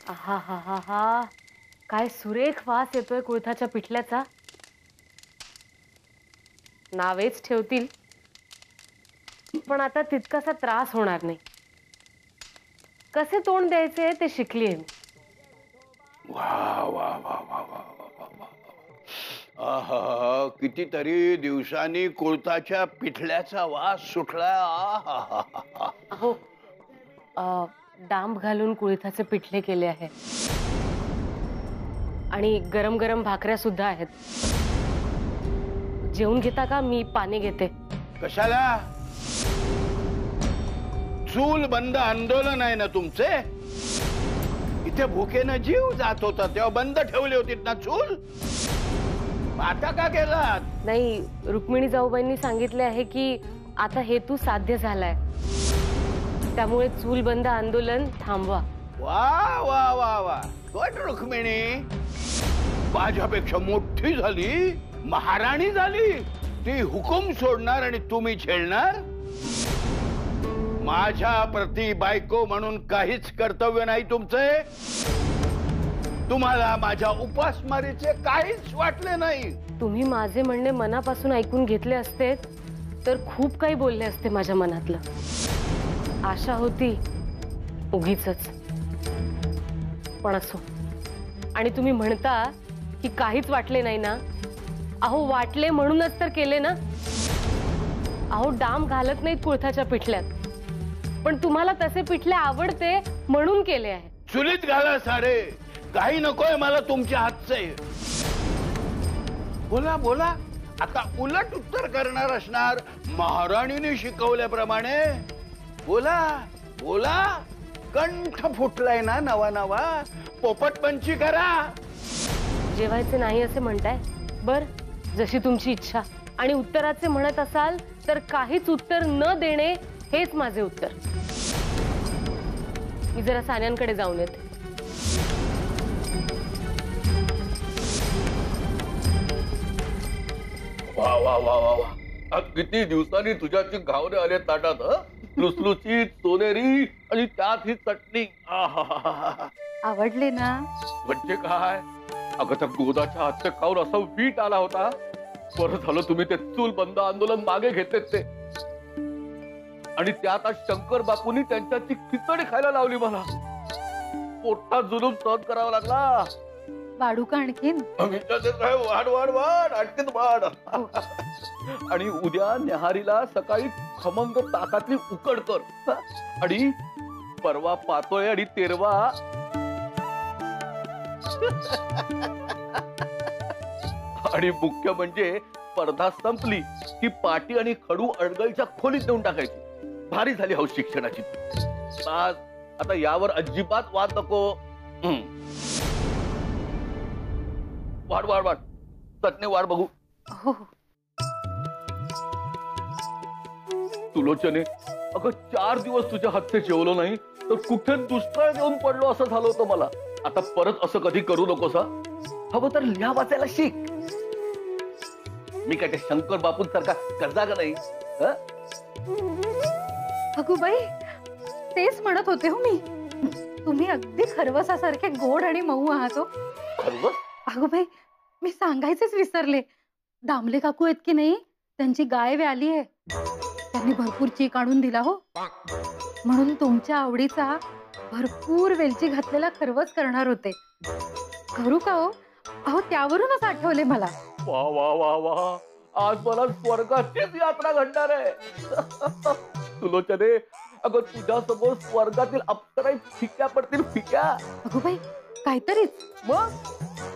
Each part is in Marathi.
आहा हा हा हा, काय सुरेख वास येतोय कुळथाच्या पिठल्याचा. नावेच ठेवतील, पण आता तितकासा त्रास होणार नाही. कसे तोंड द्यायचे ते शिकलीये मी. वा वा वा वा वा वा वा. आहा, कितीतरी दिवसांनी कुळथाच्या पिठल्याचा वास सुटला. आहा. अहो, डांब घालून कुळथाचे पिठले केले आहे आणि गरम गरम भाकऱ्या सुद्धा आहेत. जेवून घेता का? मी पाणी घेते. कशाला? चूल बंद आंदोलन आहे ना तुमचे? इथे भुकेनं जीव जात होता तेव्हा बंद ठेवली होती ना चूल? आता का केलात? नाही, रुक्मिणी जाऊबाईंनी सांगितले आहे की आता हेतू साध्य झालाय, त्यामुळे चूल बंद आंदोलन थांबवा. वा वा वा वा, गुड रुक्मिणी. माझ्यापेक्षा मोठी झाली, महाराणी झाली. ती हुकूम सोडणार आणि तुम्ही झेलणार? माझ्या प्रति बायको म्हणून काहीच कर्तव्य नाही तुमचे? तुम्हाला माझ्या उपासमारीचे काहीच वाटले नाही? तुम्ही माझे म्हणणे मनापासून ऐकून घेतले असते तर खूप काही बोलले असते माझ्या मनातलं. आशा होती उगीचच, पण असो. आणि तुम्ही म्हणता की काहीच वाटले नाही ना? अहो, वाटले म्हणूनच तर केले ना. अहो, डांब घालत नाहीत कुळथाच्या पिठल्यात, पण तुम्हाला तसे पिठले आवडते म्हणून केले आहे. चुलीत घाला सारे, काही नकोय मला तुमच्या हातचे. बोला बोला, आता उलट उत्तर करणार असणार महाराणीने शिकवल्याप्रमाणे. बोला बोला, कंठ फुटलाय ना नवा नवा, पोपटपंची करा. जेवायचे नाही असे म्हणताय? बर, जशी तुमची इच्छा. आणि उत्तराचे म्हणत असाल तर काहीच उत्तर न देणे हेच माझे उत्तर. मी जरा सान्यांकडे जाऊन येते. वा वा वा वा वा, किती दिवसांनी तुझ्याची घावरे आले ताटात. लुसलुसीत, सोनेरी आणि त्यात ही चटणी. आवडले ना? म्हणजे काय, अगं त्या गोदाच्या हातचं खाऊन असा वीट आला होता. बरं झालं तुम्ही ते चूल बंद आंदोलन मागे घेतलेत ते. आणि त्यात आज शंकर बापूंनी त्यांच्याची खिचडी खायला लावली मला. पोटात जुलूम सहन करावा लागला. वाढू का आणखीन? वाढ वाढ वाढ, आणखीन वाढ. आणि उद्या न्याहारीला सकाळी खमंग ताकातली उकड कर. आणि परवा पातोय आणि तेरवा आणि मुख्य म्हणजे स्पर्धा संपली की पाटी आणि खडू अडगळच्या खोलीत देऊन टाकायची. भारी झाली हौस शिक्षणाची. आता यावर अजिबात वाद नको. वाढ वाढ वाढ, चटणी वाढ बघू. हो. सुलोचने, अगं 4 दिवस तुझ्या हातचे जेवलो नाही तर कुठे दुष्काळ देऊन पडलो असं झालं होतं मला. आता परत असं कधी करू नकोस. हवं तर लिहा वाचायला शिक. मी काय ते शंकर बापूंसारखा कर्जा का नाही? अगुबाई, तेच म्हणत होते हो मी. तुम्ही अगदी खरवसासारखे गोड आणि मऊ आहात हो. खरवस? अगुबाई, मी सांगायचेच विसरले. दामले काकू आहेत की नाही, त्यांची गाय व्याली आहे. त्यांनी भरपूर चीक आणून दिला हो. म्हणून तुमच्या आवडीचा भरपूर वेलची घातलेला खरवस करणार होते. करू का हो? अहो, त्यावरूनच आठवले मला. वा वा वा वा, आज मला स्वर्गाचीच यात्रा घडणार आहे. सुलोचने, अगं तुझ्या समोर स्वर्गातील अप्सरा फिक्या पडतील, फिक्या. अगुबाई, काहीतरीच. मग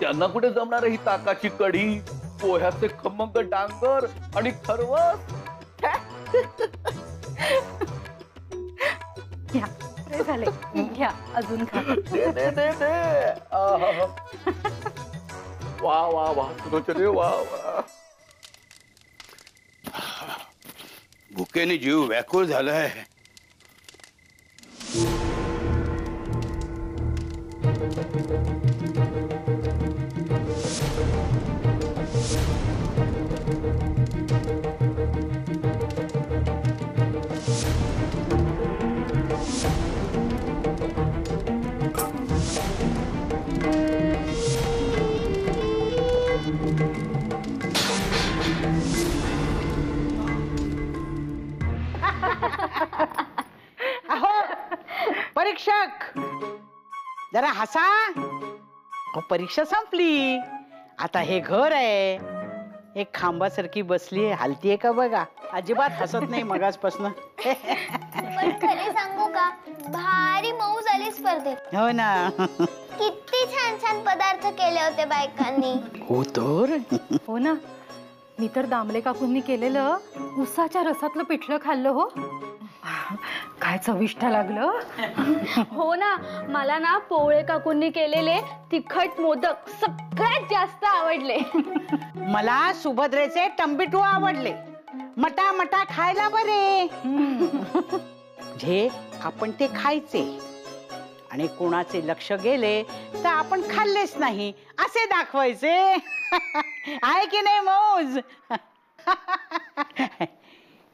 त्यांना कुठे जमणार ही ताकाची कढी, पोह्याचे खमंग डांगर आणि खरवस. घ्या, बरे झाले. घ्या, अजून खा. दे दे दे दे. आहा. वा वा वा, सुलोचने, वा वा. भुकेने जीव व्याकुळ झालाय. जरा हसा. अहो, परीक्षा संपली, आता हे घर आहे. एक खांबासारखी बसली आहे, हलतीये का बघा. अजिबात हसत नाही मगासपासून. पण खरे सांगू का, भारी मऊ झाली स्पर्धेत. हो ना. किती छान छान पदार्थ केले होते बायकांनी. हो तर. हो ना, मी तर दामले काकूंनी केलेलं उसाच्या रसातलं पिठलं खाल्लं हो. काय चविष्ट लागलं. हो ना, मला ना पोळे काकूंनी केलेले तिखट मोदक सगळ्यात जास्त आवडले. मला सुभद्रेचे टंबिटू आवडले. मटा मटा खायला बरे. जे आपण ते खायचे आणि कोणाचे लक्ष गेले तर आपण खाल्लेच नाही असे दाखवायचे. आहे की नाही मौज.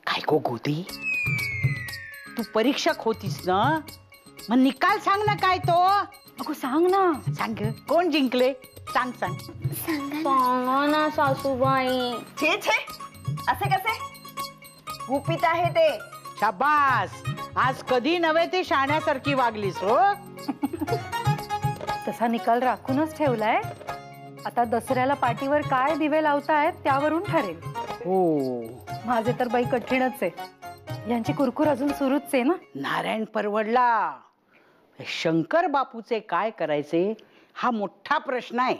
काय गो गोदी, तू परीक्षक होतीस ना, मग निकाल सांग ना. काय तो. अगो सांग ना. सांग, कोण जिंकले सांग सांग. सांगा ना सासूबाई. छे छे, असे कसे. गुपित आहे ते. शाबास, आज कधी नव्हे ती शाण्यासारखी वागलीस हो. तसा निकाल राखूनच ठेवलाय. आता दसऱ्याला पाठीवर काय दिवे लावतायत त्यावरून ठरेल. हो, माझे तर बाई कठीणच आहे. यांची कुरकुर अजून सुरूच आहे ना. नारायण परवडला. शंकर बापूचे काय करायचे हा मोठा प्रश्न आहे.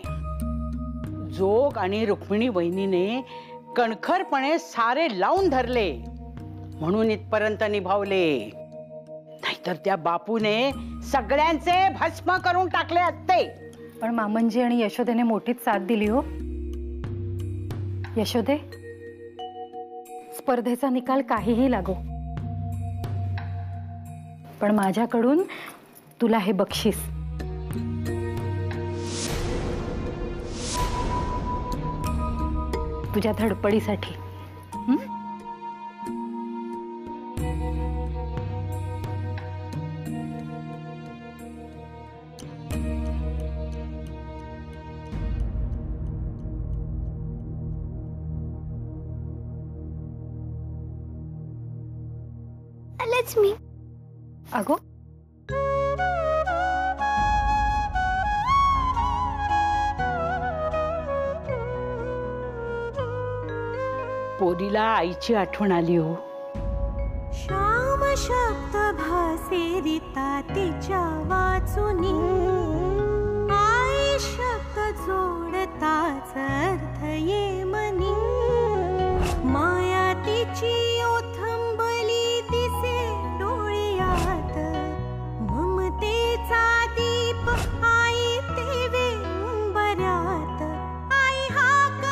जोग आणि रुक्मिणी बहिणीने कणखरपणे सारे लावून धरले म्हणून इथपर्यंत निभावले. नाहीतर त्या बापूने सगळ्यांचे भस्म करून टाकले असते. पण मामनजी आणि यशोदेने मोठीच साथ दिली हो. यशोदे, स्पर्धेचा निकाल काहीही लागो, पण माझ्याकडून तुला हे बक्षीस. तुझ्या धडपडीसाठी. आलेच मी. अगो, पोरीला आईची आठवण आली हो. श्याम शब्द भासेरिता तिच्या वाचुनी, आई शब्द जोडताच अर्थ ये मनी. माया तिची ओथंबली दिसे डोळ्यात, ममतेचा दीप आई तेवे उंबऱ्यात. आई हाक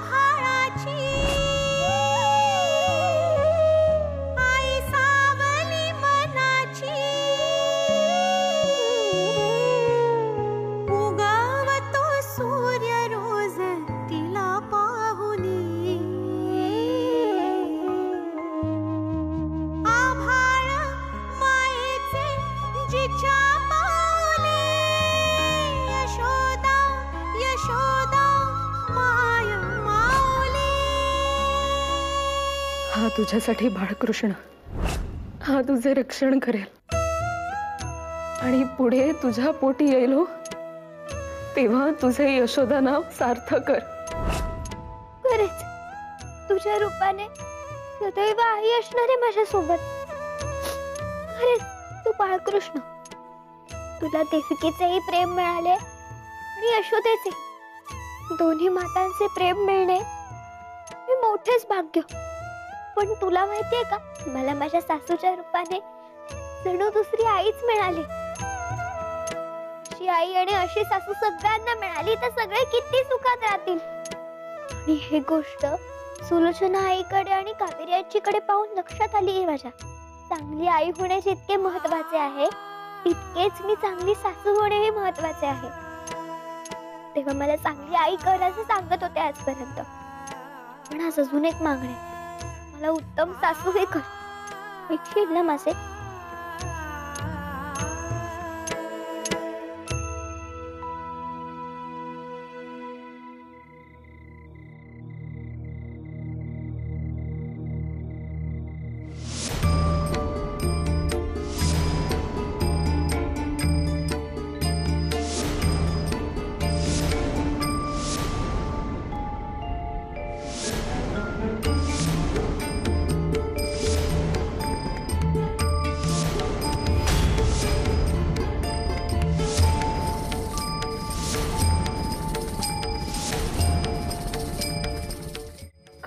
भाळाची, आई सावली मनाची. उगावतो सूर्य रोज तिला पाहुनी. आभाळ मायेचे जिच्या पावली. यशोदा यशोदा माय माऊली. हा तुझ्यासाठी बाळकृष्ण, हा तुझे रक्षण करेल आणि पुढे तुझ्या पोटी येईल हो, तेव्हा तुझे यशोदा नाव सार्थक कर. खरेच तुझ्या रूपाने सदैव आई असणार आहे माझ्या सोबत. खरेच तू बाळकृष्ण. तुला देवकीचेही प्रेम मिळाले आणि यशोदेचे. दोन्ही मातांचे प्रेम मिळणे हे मोठेच भाग्य. पण तुला माहितीये का, मला माझ्या सासूच्या रूपाने जणू दुसरी आईच मिळाली. अशी आई आणि अशी सासू सगळ्यांना मिळाली तर सगळे किती सुखात राहतील. आणि ही गोष्ट सुलोचना आईकडे आणि कावेरी आजीकडे पाहून लक्षात आली आहे माझ्या. चांगली आई होणे जितके महत्वाचे आहे तितकेच मी चांगली सासू होणे हे महत्वाचे आहे. तेव्हा मला चांगली आई करायचं सांगत होते आजपर्यंत. पण आज अजून एक मागणी, मला उत्तम सासू हे कर. ऐकशील ना माझे.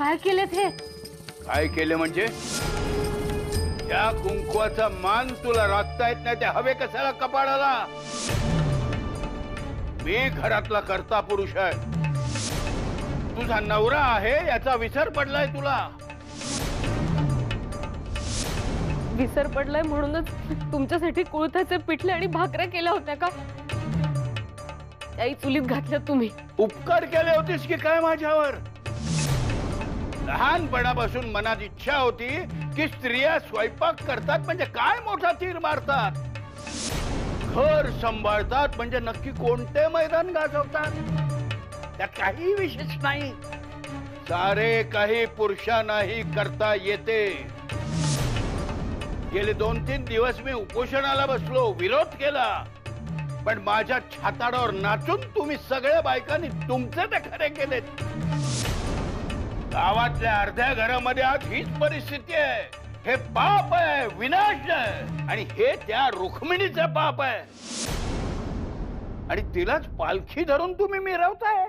काय केलेत हे? काय केले म्हणजे? या कुंकवाचा मान तुला राखता येत नाही ते हवे कशाला कपाळाला? मी घरातला कर्ता पुरुष आहे, तुझा नवरा आहे याचा विसर पडलाय तुला. विसर पडलाय म्हणूनच तुमच्यासाठी कुळथाचे पिठले आणि भाकऱ्या केल्या होत्या का? त्याही चुलीत घातल्या तुम्ही. उपकार केले होतेस की काय माझ्यावर? लहानपणापासून मनात इच्छा होती की स्त्रिया स्वयंपाक करतात म्हणजे काय मोठा तीर मारतात, घर सांभाळतात म्हणजे नक्की कोणते मैदान गाजवतात. त्यात काही विशेष नाही. सारे काही पुरुषांनाही करता येते. गेले 2-3 दिवस मी उपोषणाला बसलो, विरोध केला, पण माझ्या छाताडावर नाचून तुम्ही सगळ्या बायकांनी तुमचे ते खरे केलेत. गावातल्या अर्ध्या घरामध्ये आज हीच परिस्थिती आहे. हे पाप आहे, विनाश आहे, आणि हे त्या रुक्मिणीचं पाप आहे. आणि तिलाच पालखी धरून तुम्ही मिरवताय.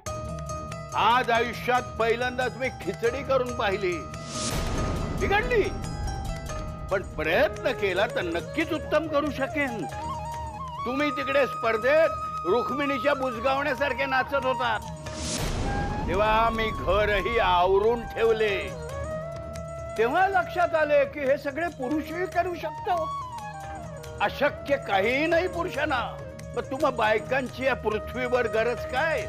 आज आयुष्यात पहिल्यांदाच मी खिचडी करून पाहिली, बिघडली, पण प्रयत्न केला तर नक्कीच उत्तम करू शकेन. तुम्ही तिकडे स्पर्धेत रुक्मिणीच्या बुजगावण्यासारखे नाचत होतात, तेव्हा मी घरही आवरून ठेवले. तेव्हा लक्षात आले की हे सगळे पुरुषही करू शकतो. अशक्य काही नाही पुरुषांना. पण तुम्हा बायकांची या पृथ्वीवर गरज काय?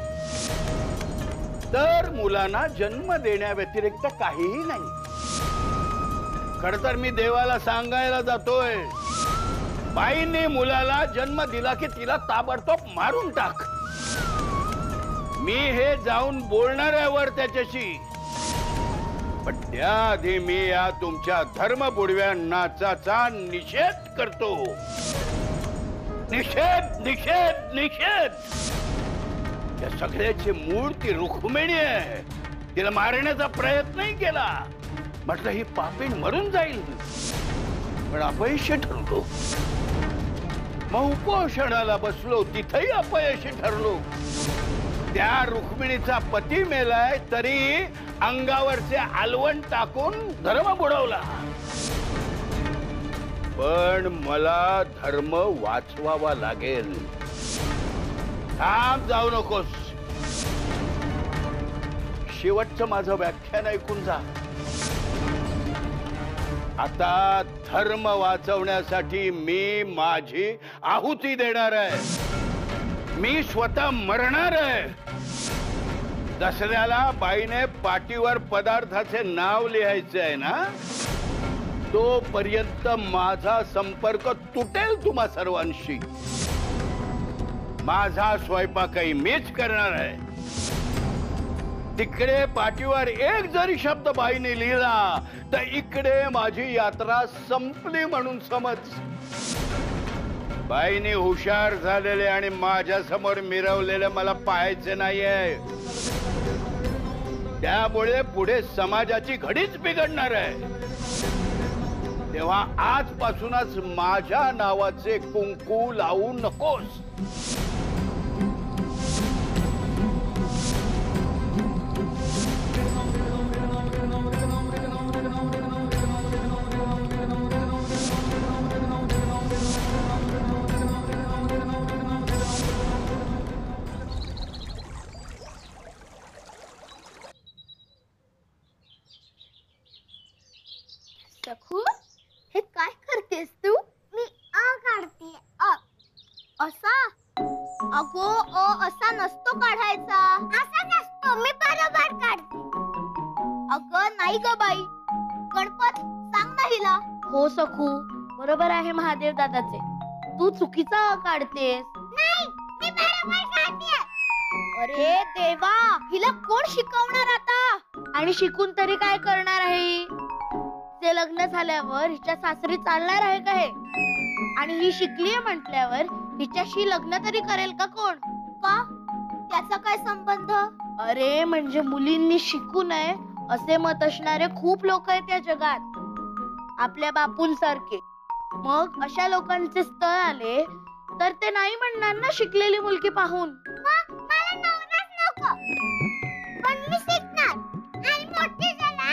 तर मुलांना जन्म देण्या व्यतिरिक्त काहीही नाही. खर तर मी देवाला सांगायला जातोय, बाईने मुलाला जन्म दिला की तिला ताबडतोब मारून टाक. मी हे जाऊन बोलणार आहे वर त्याच्याशी, पण त्याआधी मी या तुमच्या धर्मबुडव्या नाचाचा निषेध करतो. निषेध, निषेध, निषेध. या सगळ्याचे मूळ ती रुक्मिणी आहे. तिला मारण्याचा प्रयत्नही केला. म्हटलं ही पापीण मरून जाईल, पण अपयशी ठरलो. मग उपोषणाला बसलो, तिथेही अपयशी ठरलो. त्या रुक्मिणीचा पती मेलाय तरी अंगावरचे आलवण टाकून धर्म बुडवला. पण मला धर्म वाचवावा लागेल. थांब, जाऊ नकोस. शेवटचं माझं व्याख्यान ऐकून जा. आता धर्म वाचवण्यासाठी मी माझी आहुती देणार आहे. मी स्वतः मरणार आहे. दसऱ्याला बाईने पाठीवर पदार्थाचे नाव लिहायचे आहे ना, तोपर्यंत माझा संपर्क तुटेल तुम्हा सर्वांशी. माझा स्वयंपाकही मीच करणार आहे. तिकडे पाठीवर एक जरी शब्द बाईने लिहिला तर इकडे माझी यात्रा संपली म्हणून समज. बाईने हुशार झालेले आणि माझ्या समोर मिरवलेले मला पाहायचे नाहीये. त्यामुळे पुढे समाजाची घडीच बिघडणार आहे. तेव्हा आजपासूनच माझ्या नावाचे कुंकू लावू नकोस. सखू, हे काय करतेस तू? मी अ काढते. असा? अगो, असा नसतो काढायचा. असा नसतो, मी बरोबर काढते. अगं नाही ग बाई, गणपत सांग ना हिला. हो सखू, बरोबर आहे महादेव दादाचे. तू चुकीचा काढतेस. नाही, मी बरोबर काढते. अरे देवा, हिला कोण शिकवणार आता? आणि शिकून तरी काय करणार आहे? ते लग्न झाल्यावर हिच्या सासरी चालणार आहे का हे? आणि ही शिकलीये म्हटल्यावर हिच्याशी लग्न तरी करेल का कोण? का? त्याचा काय संबंध? अरे म्हणजे मुलींनी शिकू नये असे मत असणारे खूप लोक आहेत या जगात, आपल्या बापूंसारखे. मग अशा लोकांचे स्थळ आले तर ते नाही म्हणणार ना शिकलेली मुलगी पाहून. मला नवराच नको, पण मी शिकणार आणि मोठी झाल्यावर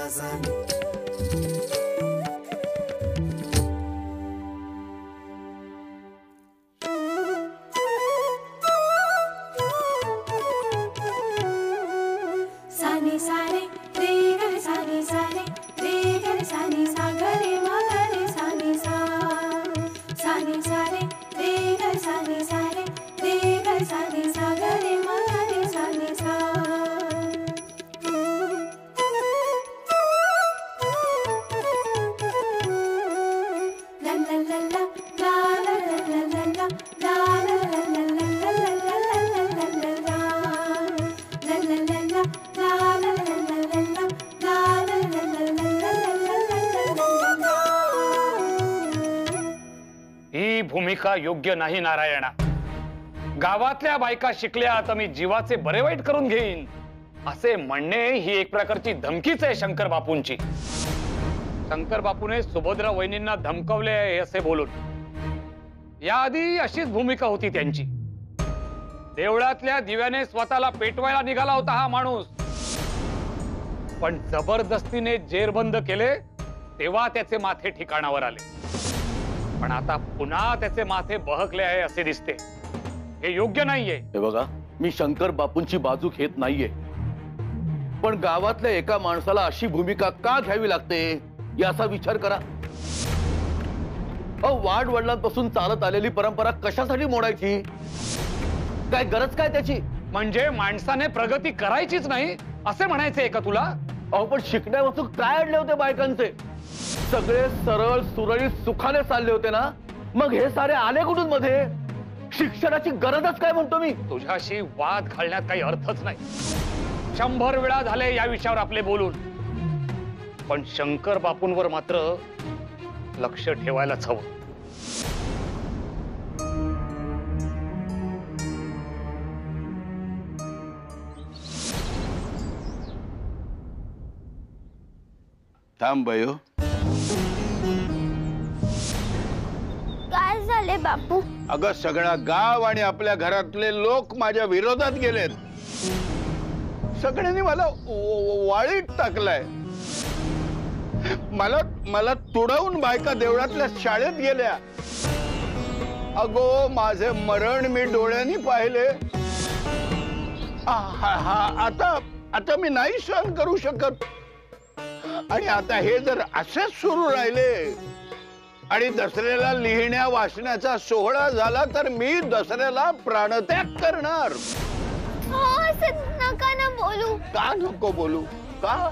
सानी सारे रे ग सानी सारे रे ग सानी सा ग रे म ग रे सानी सा सानी सारे रे ग सानी सारे रे ग सानी सा ग रे म ग रे सानी सा ला ला ला ला ला ला ला ला ला ही भूमिका योग्य नाही नारायणा. गावातल्या बायका शिकल्या तर मी जीवाचे बरे वाईट करून घेईन असे म्हणणे ही एक प्रकारची धमकीच आहे शंकर बापूंची. शंकर बापूने सुभद्रा वहिनींना धमकवले आहे असे बोलून. याआधी अशीच भूमिका होती त्यांची. देवळातल्या दिव्याने स्वतःला पेटवायला निघाला होता हा माणूस, पण जबरदस्तीने जेरबंद केले तेव्हा त्याचे माथे ठिकाणावर आले. पण आता पुन्हा त्याचे माथे बहकले आहे असे दिसते. हे योग्य नाहीये. हे बघा, मी शंकर बापूंची बाजू घेत नाहीये, पण गावातल्या एका माणसाला अशी भूमिका का घ्यावी लागते याचा विचार करा. वाढ वडिलांपासून चालत आलेली परंपरा कशासाठी मोडायची? काय गरज काय त्याची? म्हणजे माणसाने प्रगती करायचीच नाही असे म्हणायचे का तुला? पण शिकण्यापासून काय अडले होते बायकांचे? सगळे सरळ सुरळीत सुखाने चालले होते ना, मग हे सारे आले कुठून मध्ये? शिक्षणाची गरजच काय म्हणतो मी. तुझ्याशी वाद घालण्यात काही अर्थच नाही. 100 वेळा झाले या विषयावर आपले बोलून, पण शंकर बापूंवर मात्र लक्ष ठेवायलाच हवं. थांब बयो. काय झाले बापू? अगं सगळा गाव आणि आपल्या घरातले लोक माझ्या विरोधात गेलेत. सगळ्यांनी मला वाळीत टाकलाय. मला तुडवून बायका देवळातल्या शाळेत गेल्या. अगो माझे मरण मी डोळ्यांनी पाहिले. आता मी नाही सहन करू शकत. आणि आता हे जर असेच सुरू राहिले आणि दसऱ्याला लिहिण्या वाचण्याचा सोहळा झाला तर मी दसऱ्याला प्राणत्याग करणार. नका ना बोलू. का नको बोलू? का?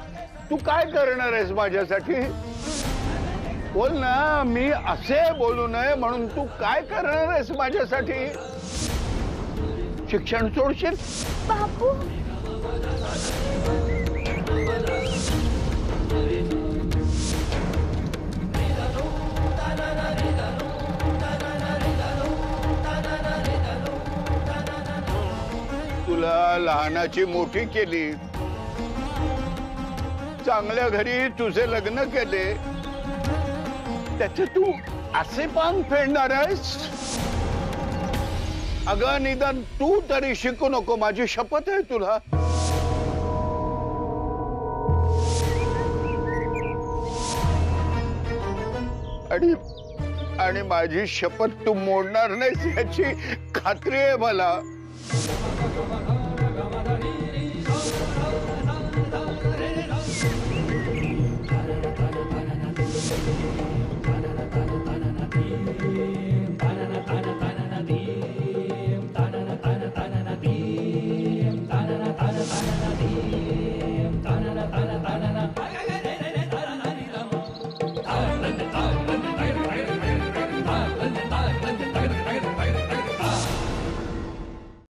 तू काय करणार आहेस माझ्यासाठी? बोल ना. मी असे बोलू नये म्हणून तू काय करणार आहेस माझ्यासाठी? शिक्षण सोडशील? बापू तुला लहानाची मोठी केली, चांगल्या घरी तुझे लग्न केले, त्याचे तू असे पान फेडणार आहेस? अगं निदान तू तरी शिकू नको, माझी शपथ आहे तुला. आणि माझी शपथ तू मोडणार नाहीस याची खात्री आहे मला.